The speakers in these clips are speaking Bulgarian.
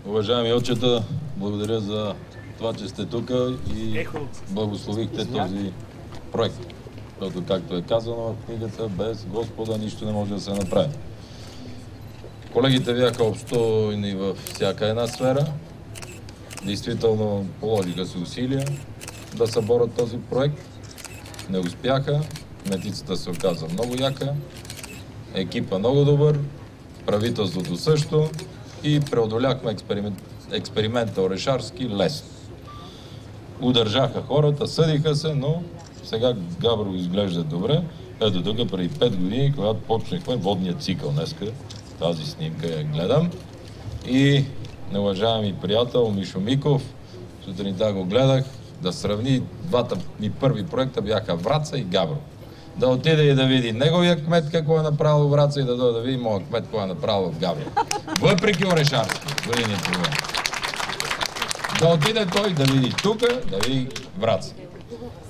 Уважаеми отчета, благодаря за това, че сте тук и благословихте този проект. Защото, както е казано в книгата, без Господа нищо не може да се направи. Колегите бяха обстойни във всяка една сфера. Действително положиха се усилия да съборят този проект. Не успяха. Метицата се оказа много яка. Екипа много добър. Правителството също. И преодоляхме експеримента Орешарски лесно. Удържаха хората, съдиха се, но сега Габрово изглежда добре. Ето тук преди 5 години, когато почнахме водния цикъл. Днеска тази снимка я гледам. И неуважаеми приятел Мишо Миков, сутринта го гледах, да сравни двата ми първи проекта бяха Враца и Габрово. Да отиде и да види неговия кмет какво е направил в Враца и да дойде да види моят кмет какво е направил в Габрово. Въпреки Орешарски, години това. Да отиде той да види тук, да види Враца.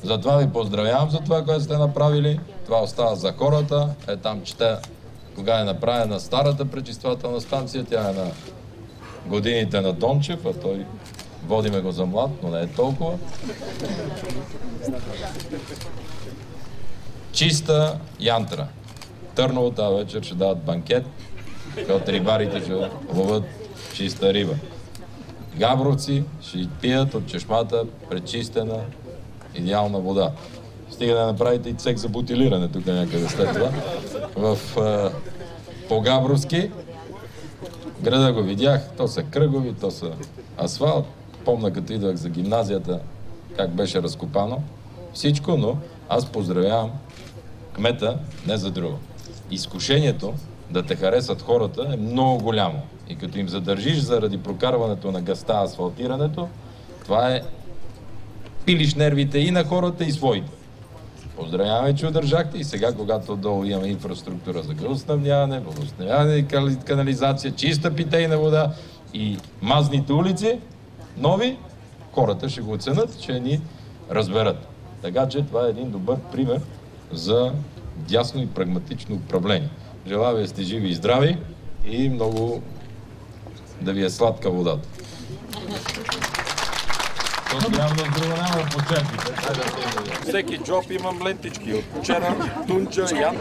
Затова ви поздравявам за това, което сте направили. Това остава за хората. Там чета кога е направена старата пречиствателна станция. Тя е на годините на Дончев, а той водиме го за млад, но не е толкова. Чиста Янтра. Търново тази вечер ще дават банкет, защото рибарите ще ловят чиста риба. Габровци ще пият от чешмата пречистена идеална вода. Стига да направите и цех за бутилиране тук някъде след това. По-габровски. Града го видях, то са кръгови, то са асфалт. Помня като идвах за гимназията, как беше разкопано всичко, но аз поздравявам кмета не за друго. Изкушението да те харесат хората е много голямо. И като им задържиш заради прокарването на гъста, асфалтирането, това е пилиш нервите и на хората, и своите. Поздравяваме, че удържахте и сега, когато долу имаме инфраструктура за газоснабдяване, водоснабдяване и канализация, чиста питейна вода и мазните улици, нови, хората ще го оценят, ще ни разберат. Така че това е един добър пример за дясно и прагматично управление. Желая ви да сте живи и здрави и много да ви е сладка водата. Явно друго няма да почерпите. Всеки джоб имам лентички от вчера, Тунча, Ян.